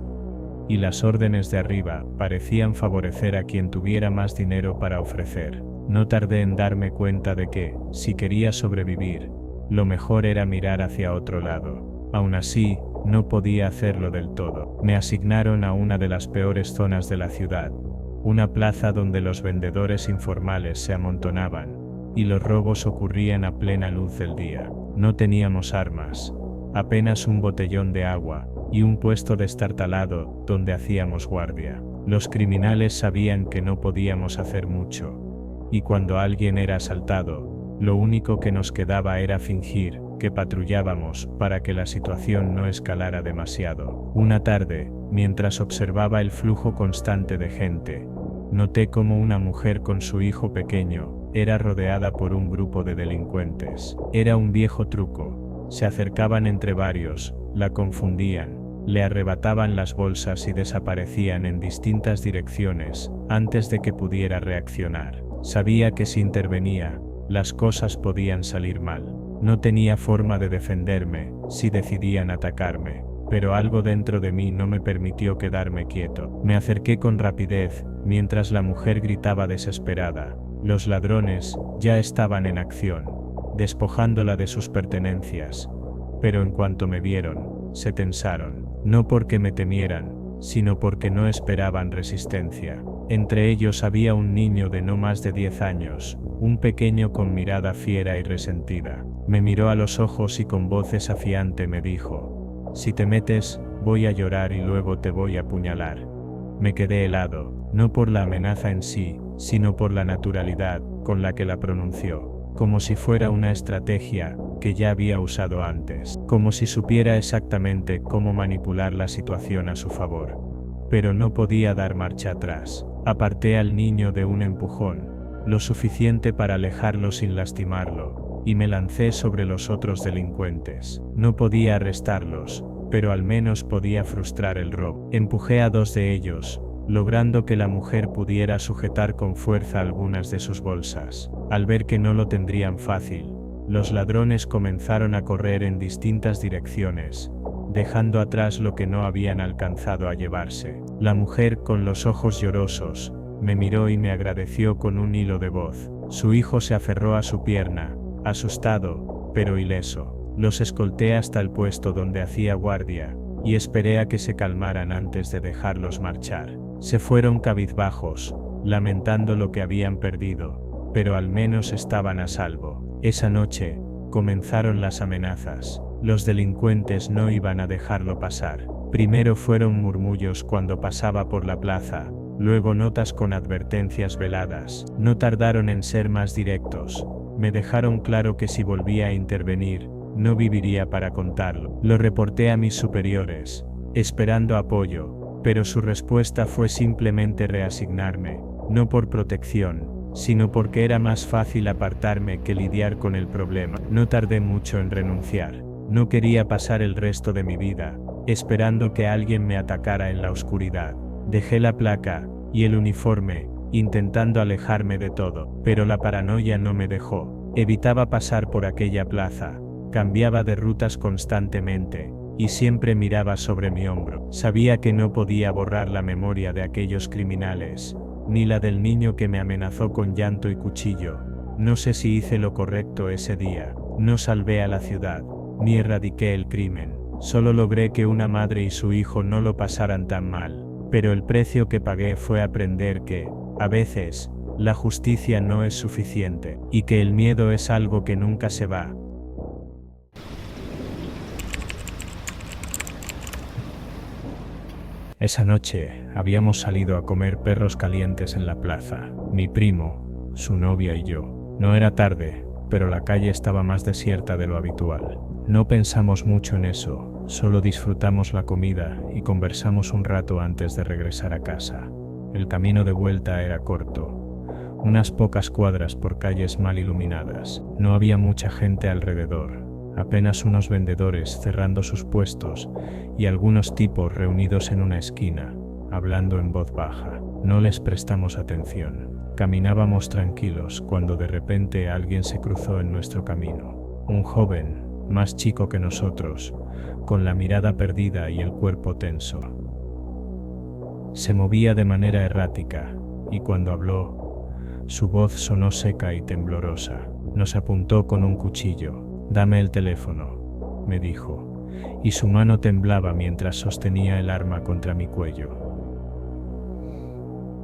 y las órdenes de arriba parecían favorecer a quien tuviera más dinero para ofrecer. No tardé en darme cuenta de que, si quería sobrevivir, lo mejor era mirar hacia otro lado. Aún así, no podía hacerlo del todo. Me asignaron a una de las peores zonas de la ciudad, una plaza donde los vendedores informales se amontonaban, y los robos ocurrían a plena luz del día. No teníamos armas, apenas un botellón de agua, y un puesto destartalado donde hacíamos guardia. Los criminales sabían que no podíamos hacer mucho, y cuando alguien era asaltado, lo único que nos quedaba era fingir que patrullábamos para que la situación no escalara demasiado. Una tarde, mientras observaba el flujo constante de gente, noté cómo una mujer con su hijo pequeño era rodeada por un grupo de delincuentes. Era un viejo truco. Se acercaban entre varios, la confundían, le arrebataban las bolsas y desaparecían en distintas direcciones antes de que pudiera reaccionar. Sabía que si intervenía, las cosas podían salir mal. No tenía forma de defenderme si decidían atacarme, pero algo dentro de mí no me permitió quedarme quieto. Me acerqué con rapidez, mientras la mujer gritaba desesperada. Los ladrones ya estaban en acción, despojándola de sus pertenencias, pero en cuanto me vieron, se tensaron, no porque me temieran, sino porque no esperaban resistencia. Entre ellos había un niño de no más de 10 años, un pequeño con mirada fiera y resentida. Me miró a los ojos y con voz desafiante me dijo: «Si te metes, voy a llorar y luego te voy a apuñalar». Me quedé helado, no por la amenaza en sí, sino por la naturalidad con la que la pronunció, como si fuera una estrategia que ya había usado antes, como si supiera exactamente cómo manipular la situación a su favor. Pero no podía dar marcha atrás. Aparté al niño de un empujón, lo suficiente para alejarlo sin lastimarlo, y me lancé sobre los otros delincuentes. No podía arrestarlos, pero al menos podía frustrar el robo. Empujé a 2 de ellos, logrando que la mujer pudiera sujetar con fuerza algunas de sus bolsas. Al ver que no lo tendrían fácil, los ladrones comenzaron a correr en distintas direcciones, dejando atrás lo que no habían alcanzado a llevarse. La mujer, con los ojos llorosos, me miró y me agradeció con un hilo de voz. Su hijo se aferró a su pierna, asustado, pero ileso. Los escolté hasta el puesto donde hacía guardia, y esperé a que se calmaran antes de dejarlos marchar. Se fueron cabizbajos, lamentando lo que habían perdido, pero al menos estaban a salvo. Esa noche, comenzaron las amenazas. Los delincuentes no iban a dejarlo pasar. Primero fueron murmullos cuando pasaba por la plaza, luego notas con advertencias veladas. No tardaron en ser más directos. Me dejaron claro que si volvía a intervenir, no viviría para contarlo. Lo reporté a mis superiores, esperando apoyo, pero su respuesta fue simplemente reasignarme, no por protección, sino porque era más fácil apartarme que lidiar con el problema. No tardé mucho en renunciar. No quería pasar el resto de mi vida esperando que alguien me atacara en la oscuridad. Dejé la placa y el uniforme, intentando alejarme de todo, pero la paranoia no me dejó. Evitaba pasar por aquella plaza, cambiaba de rutas constantemente, y siempre miraba sobre mi hombro. Sabía que no podía borrar la memoria de aquellos criminales, ni la del niño que me amenazó con llanto y cuchillo. No sé si hice lo correcto ese día. No salvé a la ciudad, ni erradiqué el crimen. Solo logré que una madre y su hijo no lo pasaran tan mal. Pero el precio que pagué fue aprender que, a veces, la justicia no es suficiente, y que el miedo es algo que nunca se va. Esa noche, habíamos salido a comer perros calientes en la plaza, mi primo, su novia y yo. No era tarde, pero la calle estaba más desierta de lo habitual. No pensamos mucho en eso, solo disfrutamos la comida y conversamos un rato antes de regresar a casa. El camino de vuelta era corto, unas pocas cuadras por calles mal iluminadas. No había mucha gente alrededor, apenas unos vendedores cerrando sus puestos y algunos tipos reunidos en una esquina, hablando en voz baja. No les prestamos atención. Caminábamos tranquilos cuando de repente alguien se cruzó en nuestro camino. Un joven, más chico que nosotros, con la mirada perdida y el cuerpo tenso. Se movía de manera errática, y cuando habló, su voz sonó seca y temblorosa. Nos apuntó con un cuchillo. «Dame el teléfono», me dijo, y su mano temblaba mientras sostenía el arma contra mi cuello.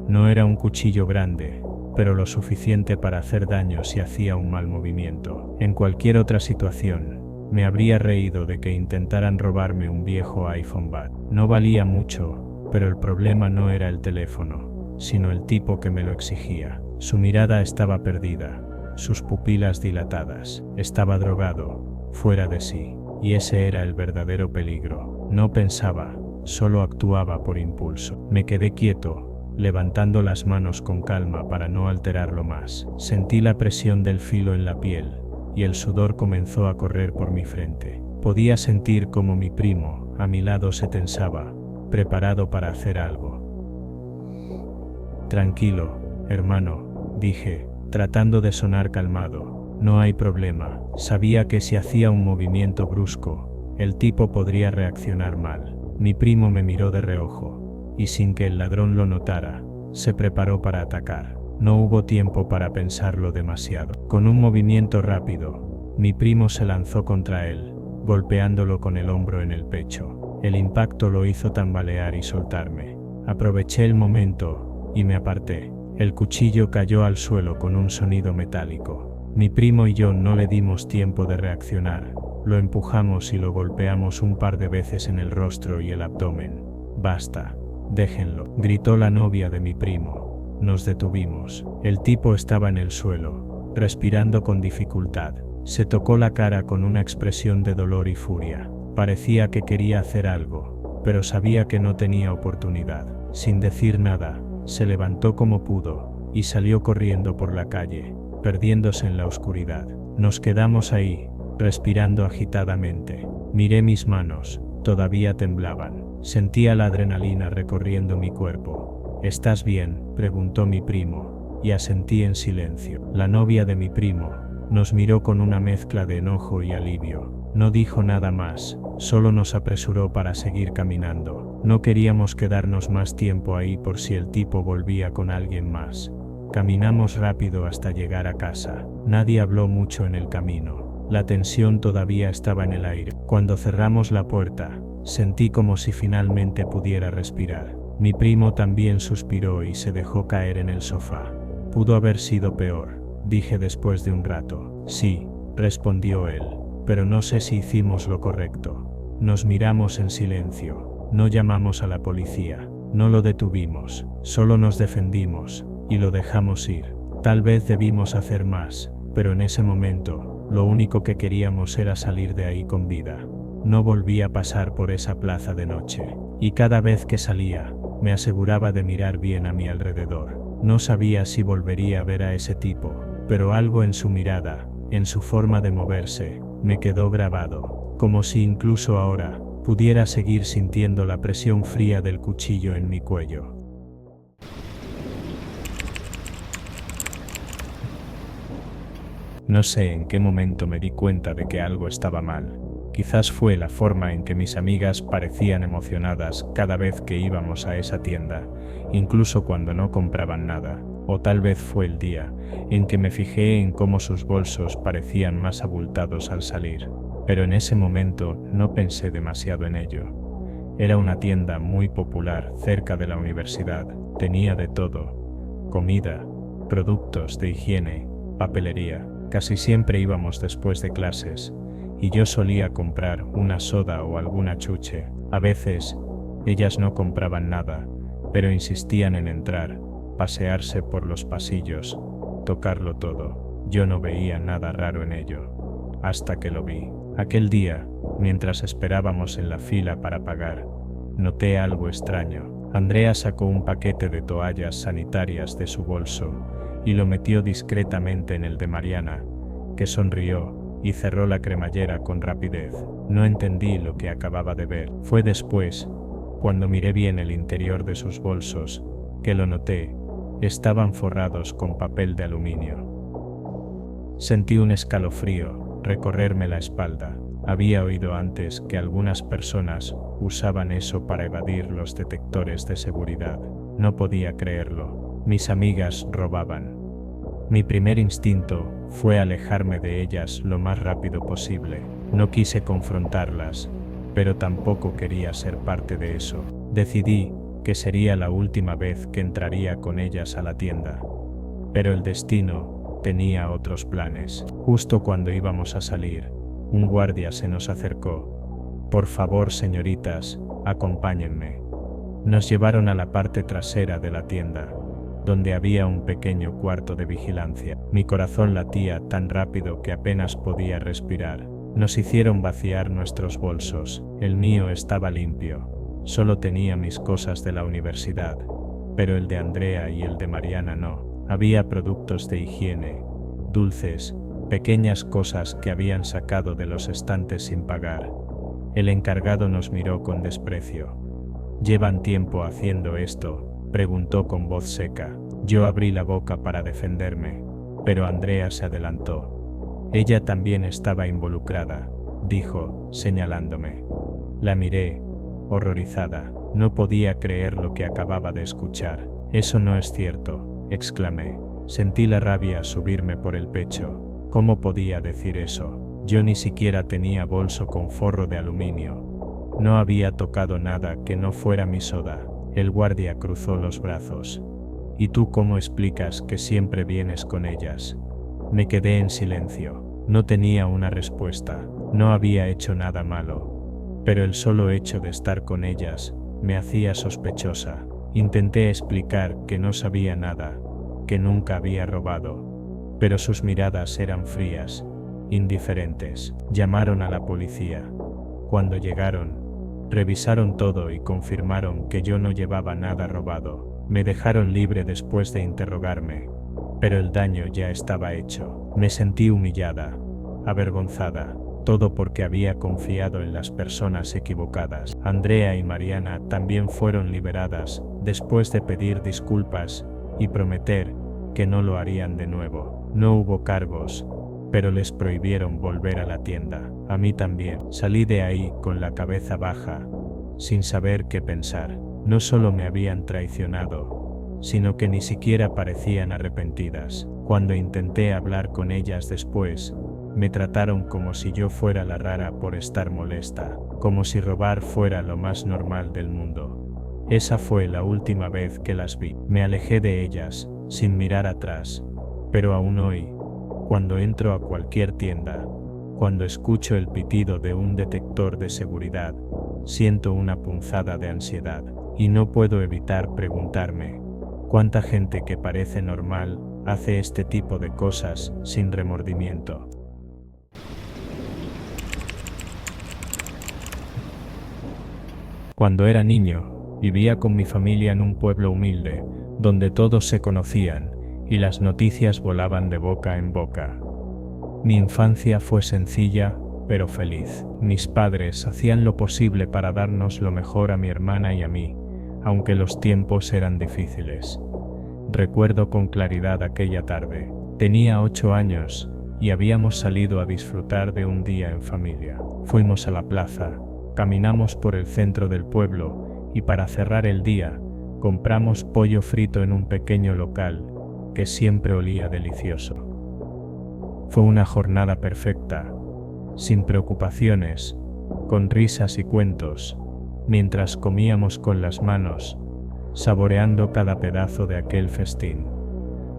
No era un cuchillo grande, pero lo suficiente para hacer daño si hacía un mal movimiento. En cualquier otra situación, me habría reído de que intentaran robarme un viejo iPhone Bad. No valía mucho, pero el problema no era el teléfono, sino el tipo que me lo exigía. Su mirada estaba perdida, sus pupilas dilatadas. Estaba drogado, fuera de sí, y ese era el verdadero peligro. No pensaba, solo actuaba por impulso. Me quedé quieto, levantando las manos con calma para no alterarlo más. Sentí la presión del filo en la piel, y el sudor comenzó a correr por mi frente. Podía sentir cómo mi primo, a mi lado, se tensaba, preparado para hacer algo. «Tranquilo, hermano», dije, tratando de sonar calmado. «No hay problema». Sabía que si hacía un movimiento brusco, el tipo podría reaccionar mal. Mi primo me miró de reojo, y sin que el ladrón lo notara, se preparó para atacar. No hubo tiempo para pensarlo demasiado. Con un movimiento rápido, mi primo se lanzó contra él, golpeándolo con el hombro en el pecho. El impacto lo hizo tambalear y soltarme. Aproveché el momento y me aparté. El cuchillo cayó al suelo con un sonido metálico. Mi primo y yo no le dimos tiempo de reaccionar. Lo empujamos y lo golpeamos un par de veces en el rostro y el abdomen. «Basta, déjenlo», gritó la novia de mi primo. Nos detuvimos. El tipo estaba en el suelo, respirando con dificultad. Se tocó la cara con una expresión de dolor y furia. Parecía que quería hacer algo, pero sabía que no tenía oportunidad. Sin decir nada, se levantó como pudo y salió corriendo por la calle, perdiéndose en la oscuridad. Nos quedamos ahí, respirando agitadamente. Miré mis manos, todavía temblaban. Sentía la adrenalina recorriendo mi cuerpo. «¿Estás bien?», preguntó mi primo, y asentí en silencio. La novia de mi primo nos miró con una mezcla de enojo y alivio. No dijo nada más, solo nos apresuró para seguir caminando. No queríamos quedarnos más tiempo ahí por si el tipo volvía con alguien más. Caminamos rápido hasta llegar a casa. Nadie habló mucho en el camino. La tensión todavía estaba en el aire. Cuando cerramos la puerta, sentí como si finalmente pudiera respirar. Mi primo también suspiró y se dejó caer en el sofá. Pudo haber sido peor, dije después de un rato. Sí, respondió él, pero no sé si hicimos lo correcto. Nos miramos en silencio, no llamamos a la policía, no lo detuvimos, solo nos defendimos, y lo dejamos ir. Tal vez debimos hacer más, pero en ese momento, lo único que queríamos era salir de ahí con vida. No volví a pasar por esa plaza de noche, y cada vez que salía, me aseguraba de mirar bien a mi alrededor. No sabía si volvería a ver a ese tipo, pero algo en su mirada, en su forma de moverse, me quedó grabado, como si incluso ahora pudiera seguir sintiendo la presión fría del cuchillo en mi cuello. No sé en qué momento me di cuenta de que algo estaba mal. Quizás fue la forma en que mis amigas parecían emocionadas cada vez que íbamos a esa tienda, incluso cuando no compraban nada. O tal vez fue el día en que me fijé en cómo sus bolsos parecían más abultados al salir. Pero en ese momento no pensé demasiado en ello. Era una tienda muy popular cerca de la universidad. Tenía de todo: comida, productos de higiene, papelería. Casi siempre íbamos después de clases, y yo solía comprar una soda o alguna chuche. A veces, ellas no compraban nada, pero insistían en entrar, pasearse por los pasillos, tocarlo todo. Yo no veía nada raro en ello, hasta que lo vi. Aquel día, mientras esperábamos en la fila para pagar, noté algo extraño. Andrea sacó un paquete de toallas sanitarias de su bolso y lo metió discretamente en el de Mariana, que sonrió y cerró la cremallera con rapidez. No entendí lo que acababa de ver. Fue después, cuando miré bien el interior de sus bolsos, que lo noté. Estaban forrados con papel de aluminio. Sentí un escalofrío recorrerme la espalda. Había oído antes que algunas personas usaban eso para evadir los detectores de seguridad. No podía creerlo. Mis amigas robaban. Mi primer instinto fue alejarme de ellas lo más rápido posible. No quise confrontarlas, pero tampoco quería ser parte de eso. Decidí que sería la última vez que entraría con ellas a la tienda. Pero el destino tenía otros planes. Justo cuando íbamos a salir, un guardia se nos acercó. «Por favor, señoritas, acompáñenme». Nos llevaron a la parte trasera de la tienda, donde había un pequeño cuarto de vigilancia. Mi corazón latía tan rápido que apenas podía respirar. Nos hicieron vaciar nuestros bolsos. El mío estaba limpio. Solo tenía mis cosas de la universidad, pero el de Andrea y el de Mariana no. Había productos de higiene, dulces, pequeñas cosas que habían sacado de los estantes sin pagar. El encargado nos miró con desprecio. «¿Llevan tiempo haciendo esto?», preguntó con voz seca. Yo abrí la boca para defenderme, pero Andrea se adelantó. «Ella también estaba involucrada», dijo, señalándome. La miré, horrorizada. No podía creer lo que acababa de escuchar. «Eso no es cierto», exclamé. Sentí la rabia subirme por el pecho. ¿Cómo podía decir eso? Yo ni siquiera tenía bolso con forro de aluminio. No había tocado nada que no fuera mi soda. El guardia cruzó los brazos. «¿Y tú cómo explicas que siempre vienes con ellas?». Me quedé en silencio. No tenía una respuesta. No había hecho nada malo. Pero el solo hecho de estar con ellas me hacía sospechosa. Intenté explicar que no sabía nada, que nunca había robado. Pero sus miradas eran frías, indiferentes. Llamaron a la policía. Cuando llegaron, revisaron todo y confirmaron que yo no llevaba nada robado. Me dejaron libre después de interrogarme, pero el daño ya estaba hecho. Me sentí humillada, avergonzada, todo porque había confiado en las personas equivocadas. Andrea y Mariana también fueron liberadas después de pedir disculpas y prometer que no lo harían de nuevo. No hubo cargos, pero les prohibieron volver a la tienda. A mí también. Salí de ahí con la cabeza baja, sin saber qué pensar. No solo me habían traicionado, sino que ni siquiera parecían arrepentidas. Cuando intenté hablar con ellas después, me trataron como si yo fuera la rara por estar molesta, como si robar fuera lo más normal del mundo. Esa fue la última vez que las vi. Me alejé de ellas, sin mirar atrás. Pero aún hoy, cuando entro a cualquier tienda, cuando escucho el pitido de un detector de seguridad, siento una punzada de ansiedad, y no puedo evitar preguntarme, ¿cuánta gente que parece normal hace este tipo de cosas sin remordimiento? Cuando era niño, vivía con mi familia en un pueblo humilde, donde todos se conocían, y las noticias volaban de boca en boca. Mi infancia fue sencilla, pero feliz. Mis padres hacían lo posible para darnos lo mejor a mi hermana y a mí, aunque los tiempos eran difíciles. Recuerdo con claridad aquella tarde. Tenía 8 años, y habíamos salido a disfrutar de un día en familia. Fuimos a la plaza, caminamos por el centro del pueblo, y para cerrar el día, compramos pollo frito en un pequeño local, que siempre olía delicioso. Fue una jornada perfecta, sin preocupaciones, con risas y cuentos, mientras comíamos con las manos, saboreando cada pedazo de aquel festín.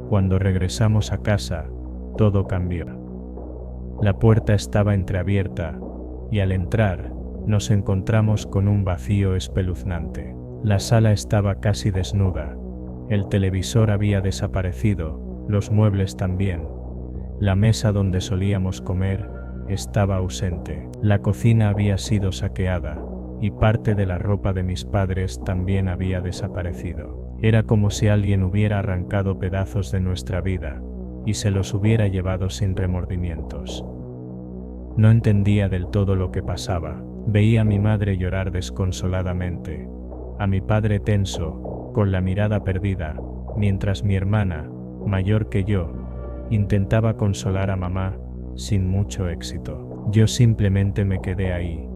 Cuando regresamos a casa, todo cambió. La puerta estaba entreabierta, y al entrar, nos encontramos con un vacío espeluznante. La sala estaba casi desnuda, el televisor había desaparecido, los muebles también. La mesa donde solíamos comer estaba ausente. La cocina había sido saqueada, y parte de la ropa de mis padres también había desaparecido. Era como si alguien hubiera arrancado pedazos de nuestra vida, y se los hubiera llevado sin remordimientos. No entendía del todo lo que pasaba. Veía a mi madre llorar desconsoladamente, a mi padre tenso, con la mirada perdida, mientras mi hermana, mayor que yo, intentaba consolar a mamá, sin mucho éxito. Yo simplemente me quedé ahí,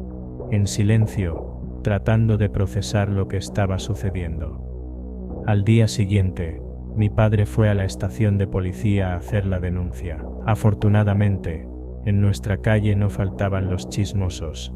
en silencio, tratando de procesar lo que estaba sucediendo. Al día siguiente, mi padre fue a la estación de policía a hacer la denuncia. Afortunadamente, en nuestra calle no faltaban los chismosos,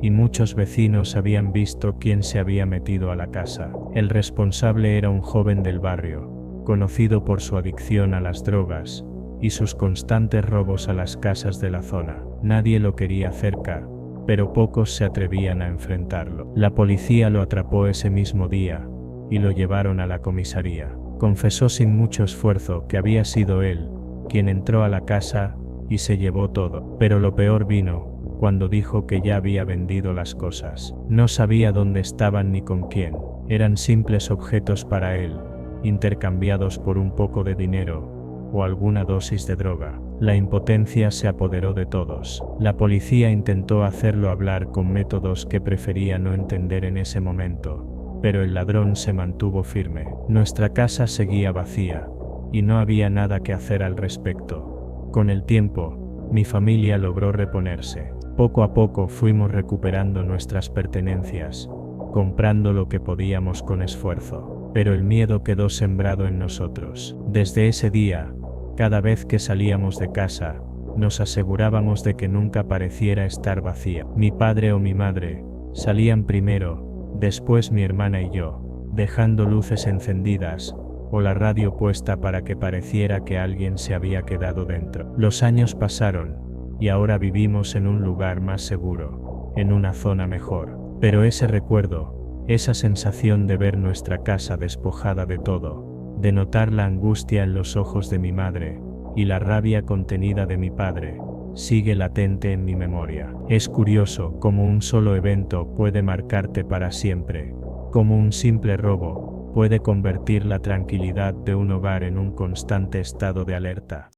y muchos vecinos habían visto quién se había metido a la casa. El responsable era un joven del barrio, conocido por su adicción a las drogas y sus constantes robos a las casas de la zona. Nadie lo quería cerca, pero pocos se atrevían a enfrentarlo. La policía lo atrapó ese mismo día y lo llevaron a la comisaría. Confesó sin mucho esfuerzo que había sido él quien entró a la casa y se llevó todo. Pero lo peor vino cuando dijo que ya había vendido las cosas. No sabía dónde estaban ni con quién. Eran simples objetos para él, intercambiados por un poco de dinero o alguna dosis de droga. La impotencia se apoderó de todos. La policía intentó hacerlo hablar con métodos que prefería no entender en ese momento, pero el ladrón se mantuvo firme. Nuestra casa seguía vacía, y no había nada que hacer al respecto. Con el tiempo, mi familia logró reponerse. Poco a poco fuimos recuperando nuestras pertenencias, comprando lo que podíamos con esfuerzo. Pero el miedo quedó sembrado en nosotros. Desde ese día, cada vez que salíamos de casa, nos asegurábamos de que nunca pareciera estar vacía. Mi padre o mi madre salían primero, después mi hermana y yo, dejando luces encendidas o la radio puesta para que pareciera que alguien se había quedado dentro. Los años pasaron, y ahora vivimos en un lugar más seguro, en una zona mejor. Pero ese recuerdo, esa sensación de ver nuestra casa despojada de todo, de notar la angustia en los ojos de mi madre, y la rabia contenida de mi padre, sigue latente en mi memoria. Es curioso cómo un solo evento puede marcarte para siempre, cómo un simple robo puede convertir la tranquilidad de un hogar en un constante estado de alerta.